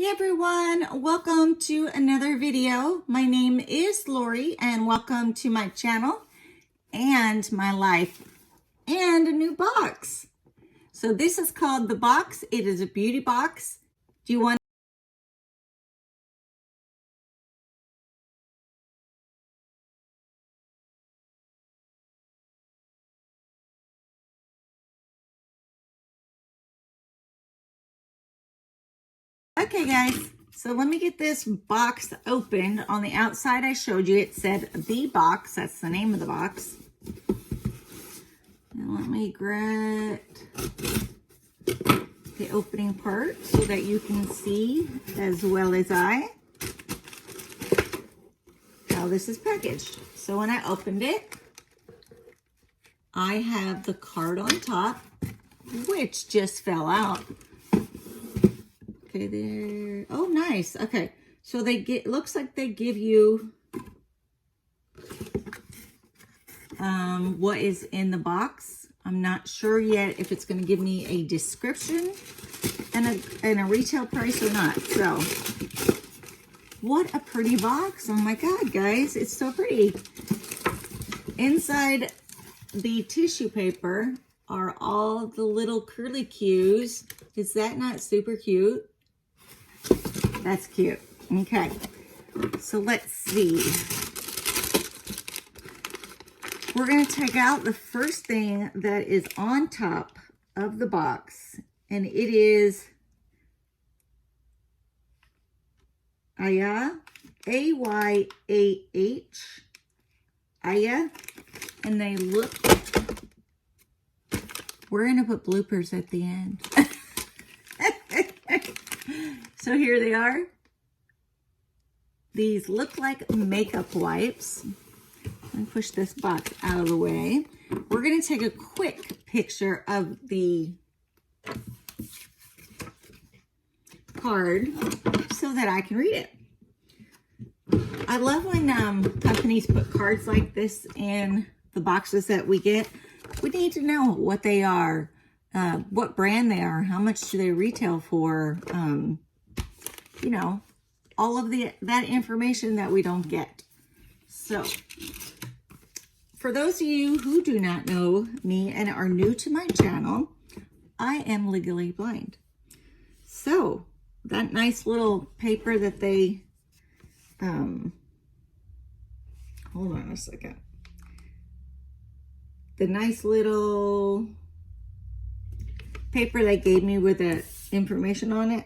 everyone, welcome to another video. My name is Lori and welcome to my channel and my life and a new box. So this is called the box. It is a beauty box. Do you want Okay guys, so let me get this box opened. On the outside I showed you it said the box. That's the name of the box. And let me grab the opening part so that you can see as well as I how this is packaged. So when I opened it, I have the card on top, which just fell out. Okay, there. Oh, nice. Okay, so they get. Looks like they give you what is in the box. I'm not sure yet if it's going to give me a description and a retail price or not. So, what a pretty box! Oh my God, guys, it's so pretty. Inside the tissue paper are all the little curly cues. Is that not super cute? That's cute. Okay, so let's see. We're going to take out the first thing that is on top of the box, and it is Aya, A-Y-A-H, Aya, and they look, we're going to put bloopers at the end. So here they are. These look like makeup wipes. I'm going to push this box out of the way. We're going to take a quick picture of the card so that I can read it. I love when companies put cards like this in the boxes that we get. We need to know what they are, what brand they are, how much do they retail for, you know, all of that information that we don't get. So, for those of you who do not know me and are new to my channel, I am legally blind. So, that nice little paper that they, hold on a second. The nice little paper they gave me with the information on it,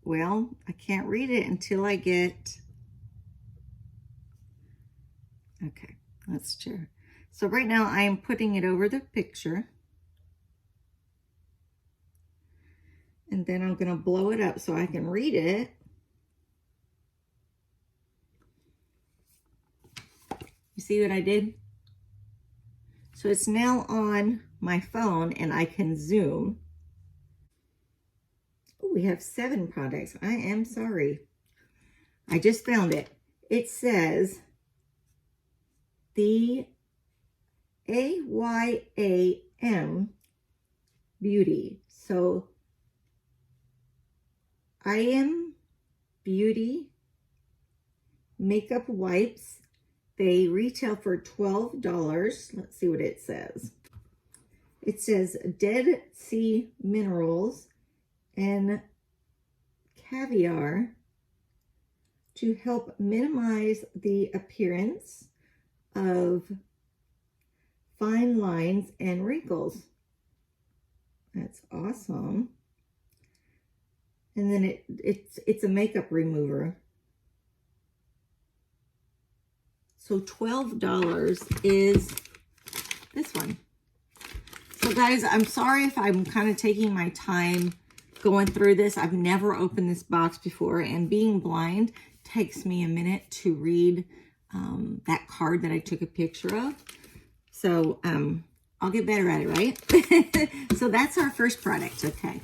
well, I can't read it until I get, okay, let's check. So right now I am putting it over the picture. And then I'm going to blow it up so I can read it. You see what I did? So it's now on my phone and I can zoom. Oh, we have 7 products. I am sorry. I just found it. It says the AYAM Beauty. So I am Beauty makeup wipes. They retail for $12. Let's see what it says. It says Dead Sea Minerals and Caviar to help minimize the appearance of fine lines and wrinkles. That's awesome. And then it's a makeup remover. So $12 is this one. So guys, I'm sorry if I'm kind of taking my time going through this. I've never opened this box before, and being blind takes me a minute to read that card that I took a picture of. So I'll get better at it, right? So that's our first product. Okay.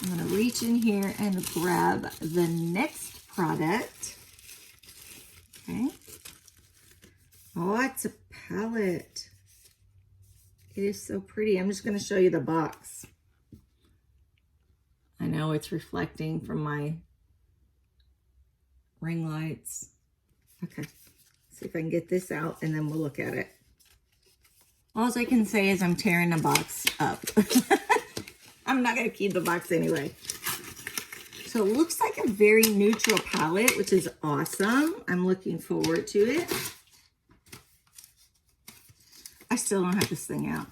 I'm going to reach in here and grab the next product. Okay. Oh, it's a palette. It is so pretty. I'm just going to show you the box. I know it's reflecting from my ring lights. Okay, see if I can get this out and then we'll look at it. All I can say is I'm tearing the box up. I'm not going to keep the box anyway. So it looks like a very neutral palette, which is awesome. I'm looking forward to it. I still don't have this thing out.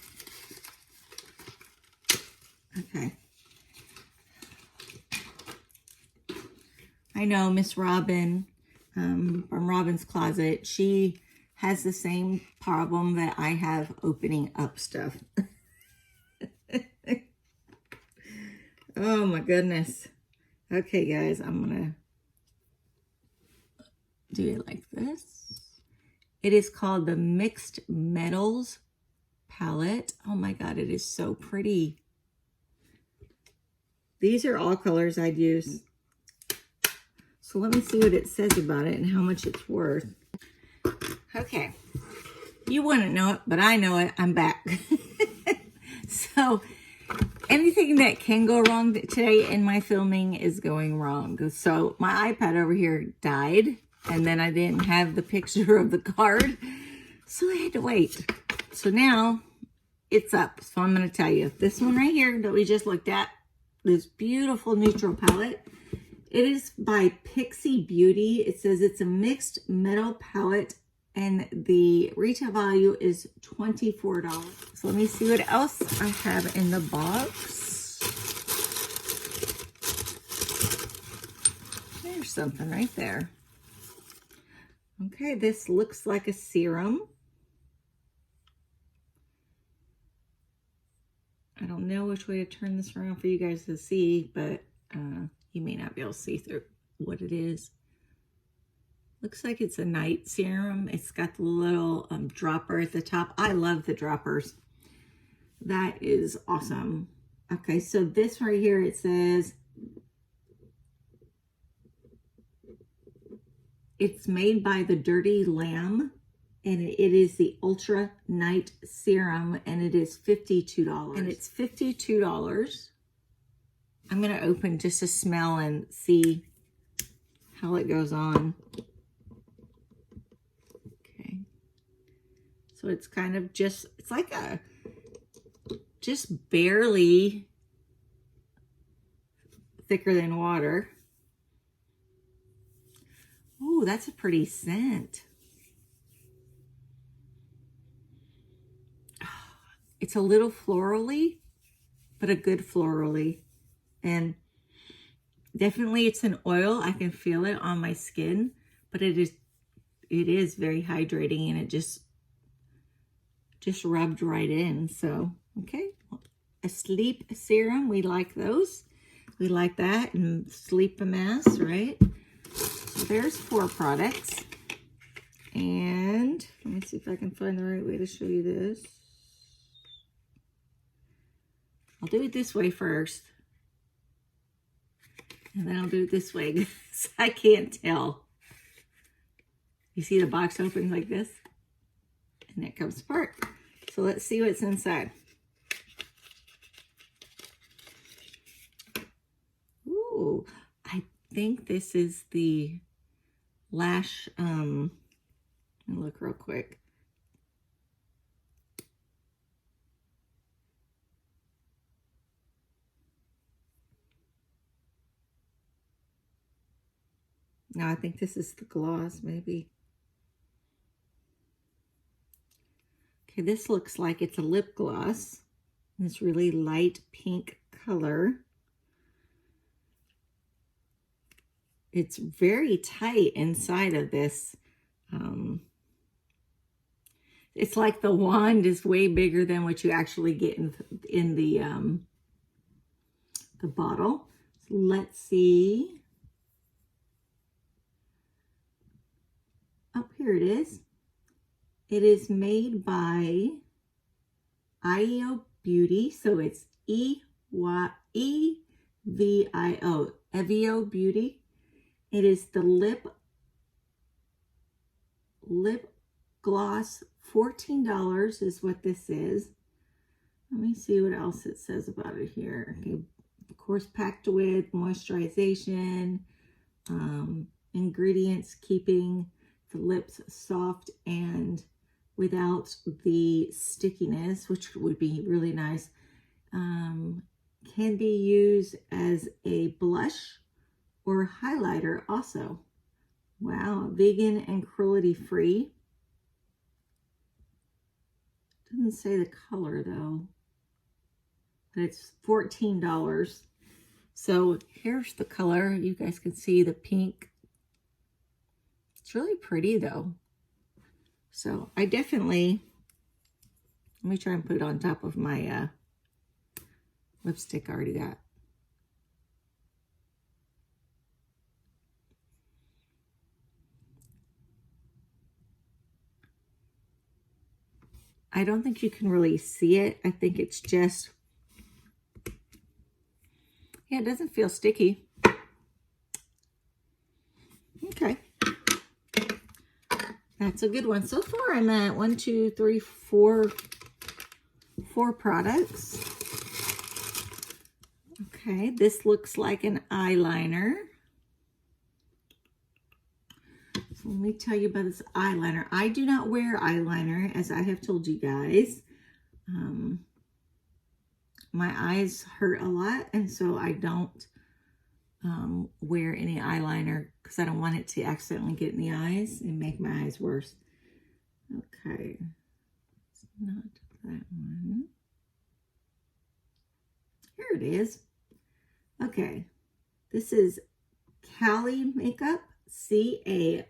Okay. I know Miss Robin from Robin's Closet, she has the same problem that I have opening up stuff. Oh my goodness. Okay guys, I'm gonna do it like this. It is called the Mixed Metals palette. Oh my God, it is so pretty. These are all colors I'd use. So let me see what it says about it and how much it's worth. Okay, you wouldn't know it, but I know it. I'm back. So anything that can go wrong today in my filming is going wrong. So my iPad over here died, and then I didn't have the picture of the card, so I had to wait. So now it's up. So I'm going to tell you, this one right here that we just looked at, this beautiful neutral palette, it is by Pixie Beauty. It says it's a mixed metal palette, and the retail value is $24. So let me see what else I have in the box. There's something right there. Okay, this looks like a serum. I don't know which way to turn this around for you guys to see, but you may not be able to see through what it is. Looks like it's a night serum. It's got the little dropper at the top. I love the droppers. That is awesome. Okay, so this right here, it says it's made by the Dirty Lamb, and it is the Ultra Night Serum, and it is $52. And it's $52. I'm going to open just to smell and see how it goes on. Okay. So it's kind of just, it's like a, just barely thicker than water. Ooh, that's a pretty scent. It's a little florally, but a good florally. And definitely it's an oil. I can feel it on my skin, but it is very hydrating, and it just rubbed right in. So, okay. A sleep serum. We like those. We like that. And sleep mask, right? So there's 4 products. And let me see if I can find the right way to show you this. I'll do it this way first. And then I'll do it this way because I can't tell. You see the box opens like this? And it comes apart. So let's see what's inside. Ooh, I think this is the lash, let me look real quick. No, I think this is the gloss, maybe. Okay, this looks like it's a lip gloss. This really light pink color. It's very tight inside of this. It's like the wand is way bigger than what you actually get in the bottle. So let's see. Oh, here it is. It is made by Evio Beauty. So it's E-V-I-O, Evio Beauty. It is the lip gloss. $14 is what this is. Let me see what else it says about it here. Okay. Of course, packed with moisturization, ingredients keeping the lips soft and without the stickiness, which would be really nice. Can be used as a blush or highlighter also. Wow, vegan and cruelty free. Doesn't say the color though, but it's $14. So here's the color. You guys can see the pink. It's really pretty though. So I definitely, let me try and put it on top of my lipstick I already got. I don't think you can really see it. I think it's just, yeah, it doesn't feel sticky. Okay. That's a good one. So far, I'm at 1, 2, 3, 4 products. Okay, this looks like an eyeliner. So let me tell you about this eyeliner. I do not wear eyeliner, as I have told you guys. My eyes hurt a lot, and so I don't wear any eyeliner because I don't want it to accidentally get in the eyes and make my eyes worse. Okay, it's not that one. Here it is. Okay, this is Cali Makeup, C-A-I-L-Y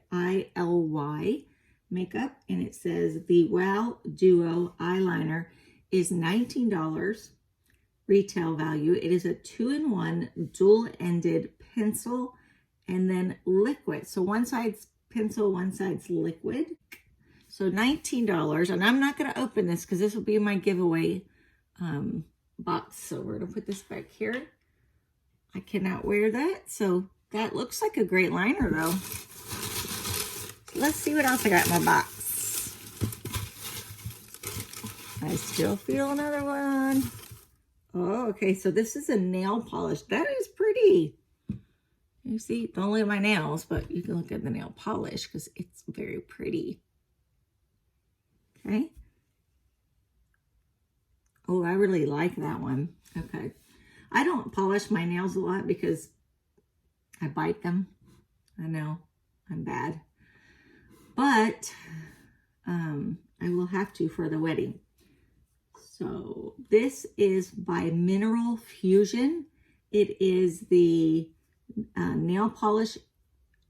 Makeup, and it says the Wow Duo Eyeliner is $19 retail value. It is a 2-in-1 dual-ended pencil and then liquid. So one side's pencil, one side's liquid. So $19, and I'm not going to open this because this will be my giveaway box. So we're going to put this back here. I cannot wear that. So that looks like a great liner though. Let's see what else I got in my box. I still feel another one. Oh, okay. So this is a nail polish. That is pretty. You see, don't look at my nails, but you can look at the nail polish because it's very pretty. Okay. Oh, I really like that one. Okay. I don't polish my nails a lot because I bite them. I know I'm bad, but I will have to for the wedding. So this is by Mineral Fusion. It is the nail polish,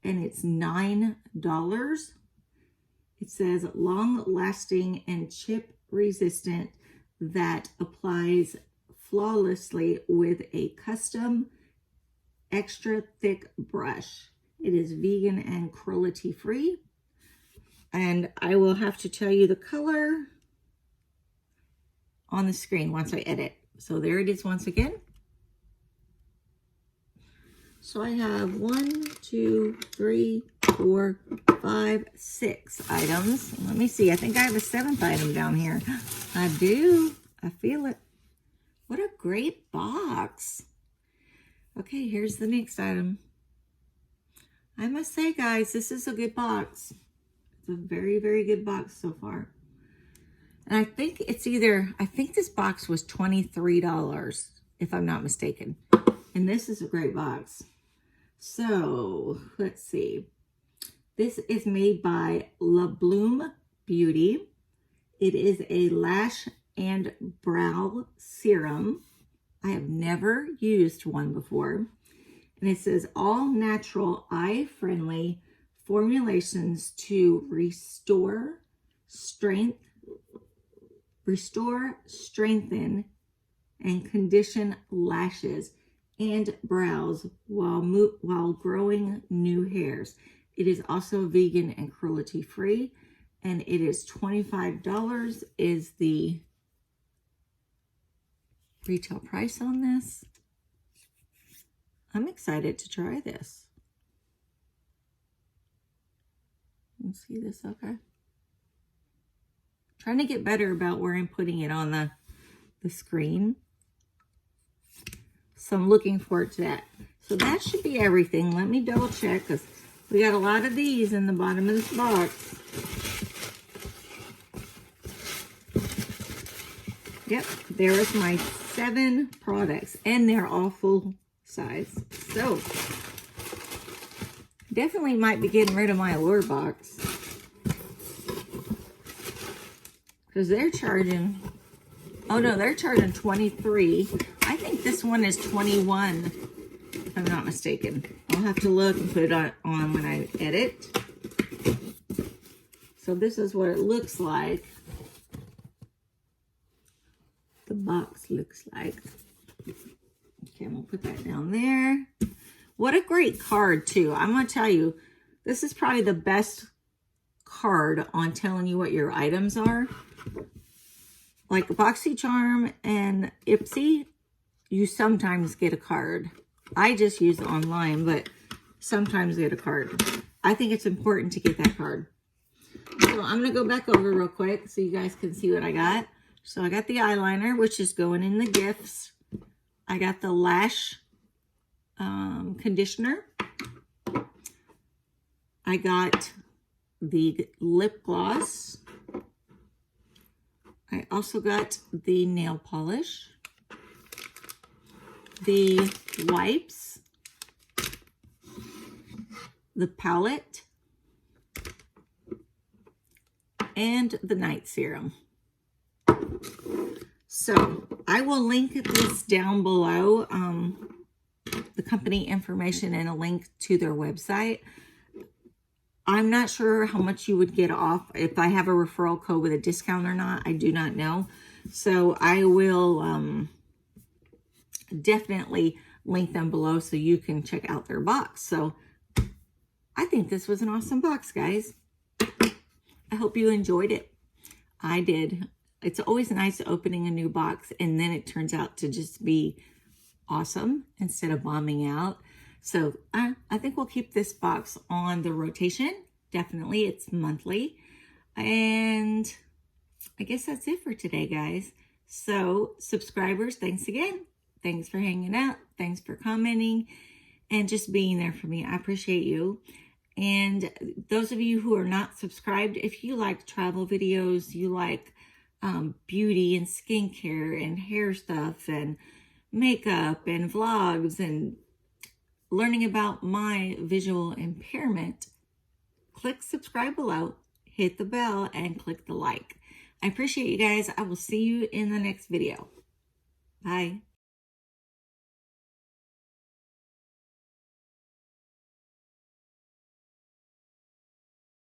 and it's $9. It says long-lasting and chip-resistant that applies flawlessly with a custom extra thick brush. It is vegan and cruelty-free. And I will have to tell you the color on the screen once I edit. So there it is once again. So I have 1, 2, 3, 4, 5, 6 items. Let me see. I think I have a 7th item down here. I do. I feel it. What a great box. Okay, here's the next item. I must say, guys, this is a good box. It's a very, very good box so far. And I think it's either, I think this box was $23, if I'm not mistaken. And this is a great box. So, let's see. This is made by La Bloom Beauty. It is a lash and brow serum. I have never used one before. And it says all natural, eye-friendly formulations to restore, strengthen, and condition lashes and brows while growing new hairs. It is also vegan and cruelty-free, and it is $25 is the retail price on this. I'm excited to try this. You see this okay? Trying to get better about where I'm putting it on the screen. So I'm looking forward to that. So that should be everything. Let me double check because we got a lot of these in the bottom of this box. Yep, there is my 7 products, and they're all full size. So, definitely might be getting rid of my Allure box. Because they're charging, oh no, they're charging 23. I think this one is 21, if I'm not mistaken. I'll have to look and put it on when I edit. So this is what it looks like. The box looks like. Okay, I'm gonna put that down there. What a great card too. I'm gonna tell you, this is probably the best card on telling you what your items are. Like BoxyCharm and Ipsy, you sometimes get a card. I just use it online, but sometimes get a card. I think it's important to get that card. So I'm gonna go back over real quick so you guys can see what I got. So I got the eyeliner, which is going in the gifts. I got the lash conditioner. I got the lip gloss. I also got the nail polish, the wipes, the palette, and the night serum. So I will link this down below, the company information and a link to their website. I'm not sure how much you would get off if I have a referral code with a discount or not. I do not know. So I will definitely link them below so you can check out their box. So I think this was an awesome box, guys. I hope you enjoyed it. I did. It's always nice opening a new box and then it turns out to just be awesome instead of bombing out. So I think we'll keep this box on the rotation. Definitely, it's monthly. And I guess that's it for today, guys. So subscribers, thanks again. Thanks for hanging out. Thanks for commenting and just being there for me. I appreciate you. And those of you who are not subscribed, if you like travel videos, you like beauty and skincare and hair stuff and makeup and vlogs and learning about my visual impairment, click subscribe below, hit the bell, and click the like. I appreciate you guys. I will see you in the next video. Bye.